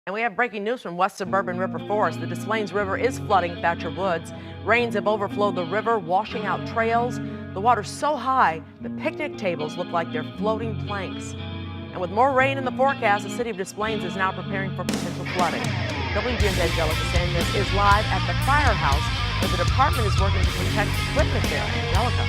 And we have breaking news from West Suburban River Forest. The Des Plaines River is flooding Thatcher Woods. Rains have overflowed the river, washing out trails. The water's so high, the picnic tables look like they're floating planks. And with more rain in the forecast, the city of Des Plaines is now preparing for potential flooding. WGN's Angelica Sanchez is live at the firehouse where the department is working to protect equipment there. Angelica.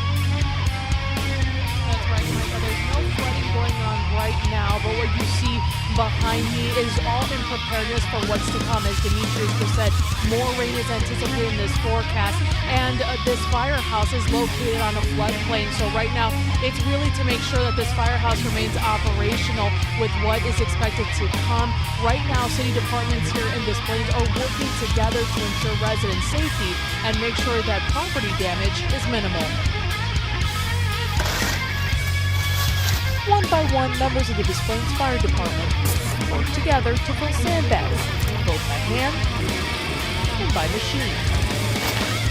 That's right, Michael. There's no flooding going on right now, but what you see behind me is all in preparedness for what's to come. As Demetrius just said, more rain is anticipated in this forecast, and this firehouse is located on a floodplain. So right now, it's really to make sure that this firehouse remains operational with what is expected to come. Right now, city departments here in Des Plaines are working together to ensure resident safety and make sure that property damage is minimal. One by one, members of the Des Plaines Fire Department work together to fill sandbags, both by hand and by machine,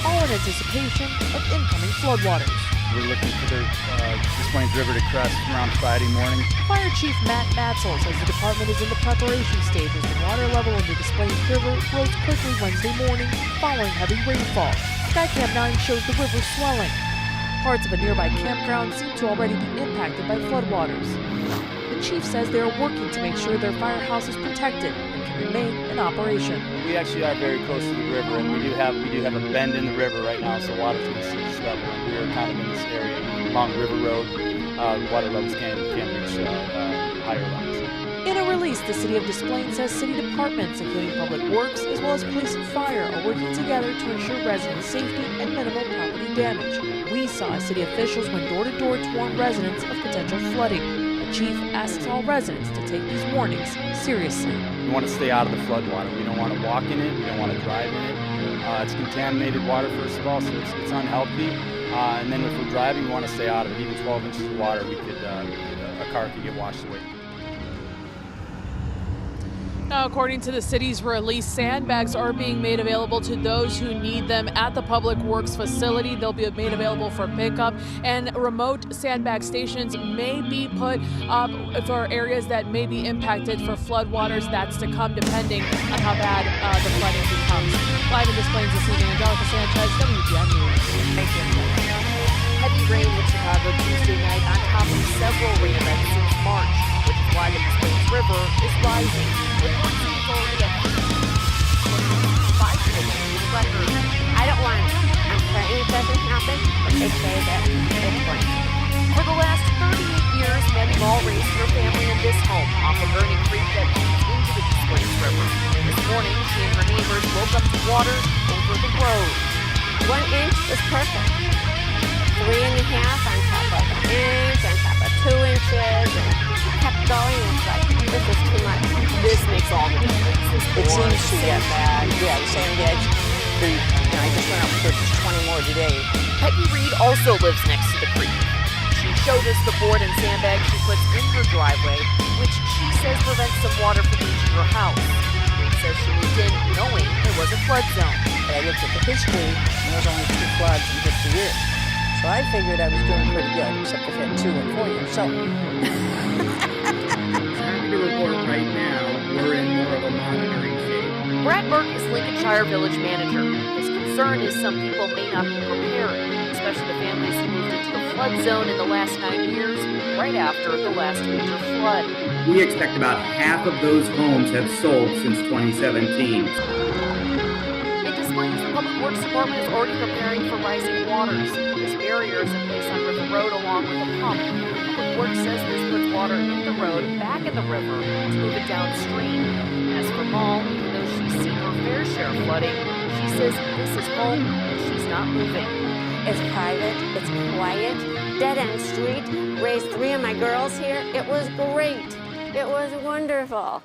all in anticipation of incoming floodwaters. We're looking for the Des Plaines River to crest around Friday morning. Fire Chief Matt Matzel says the department is in the preparation stages. The water level in the Des Plaines River rose quickly Wednesday morning following heavy rainfall. Skycam 9 shows the river swelling. Parts of a nearby campground seem to already be impacted by floodwaters. The chief says they are working to make sure their firehouse is protected and can remain in operation. We actually are very close to the river, and we do have a bend in the river right now, so water's going to surface level. And we are kind of in this area along River Road. Water levels can reach higher levels. In a release, the city of Des Plaines says city departments, including Public Works as well as police and fire, are working together to ensure resident safety and minimal property damage. We saw city officials went door to door to warn residents of potential flooding. The chief asks all residents to take these warnings seriously. We want to stay out of the floodwater. We don't want to walk in it. We don't want to drive in it. It's contaminated water, first of all, so it's unhealthy. And then if we're driving, we want to stay out of it. Even 12 inches of water, a car could get washed away. Now, according to the city's release, sandbags are being made available to those who need them at the Public Works facility. They'll be made available for pickup, and remote sandbag stations may be put up for areas that may be impacted for floodwaters. That's to come depending on how bad the flooding becomes. Live in Des Plaines this evening, Angelica Sanchez, WGN News. Thank you. Heavy rain in Chicago Tuesday night on top of several rain events since March, which is why the Des Plaines River is rising. With monsoons already at 5 record. I don't want it doesn't happen, but they say that it's going to. For the last 38 years, many all raised their family in this home off of Gurney Creek that feeds into the Des Plaines River. This morning, she and her neighbors woke up to water over the road. 1 inch was perfect. 3.5 on top of an inch, on top of 2 inches, and kept going. It's like, this is too much. This makes all the difference. It seems to get bad. Yeah, the sandbags. I just went out and purchased 20 more today. Peggy Reed also lives next to the creek. She showed us the board and sandbags she puts in her driveway, which she says prevents some water from reaching her house. Reed says she moved in knowing there was a flood zone. But I looked at the history, and there was only 2 floods in just a year. So I figured I was doing pretty good, except I've had 2 in 4 years. So. Happy to report right now, we're in more of a monitoring phase. Brad Burke is Lincolnshire Village Manager. His concern is some people may not be prepared, especially the families who moved into the flood zone in the last 9 years, right after the last major flood. We expect about half of those homes have sold since 2017. In Des Plaines, the Public Works Department is already preparing for rising waters. There's barriers in place on River Road along with a pump. Public Works says this puts water in the road, back in the river, to move it downstream. As for Maul, even though she's seen her fair share of flooding, she says this is home and she's not moving. It's private, it's quiet, dead-end street. Raised 3 of my girls here. It was great. It was wonderful.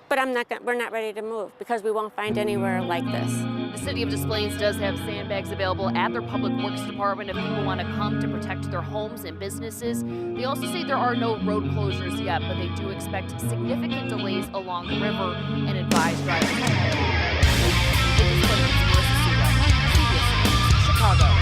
But we're not ready to move because we won't find anywhere like this. The city of Des Plaines does have sandbags available at their Public Works Department if people want to come to protect their homes and businesses. They also say there are no road closures yet, but they do expect significant delays along the river and advise drivers. In Des Plaines, Marissa Sula, CBS News, Chicago.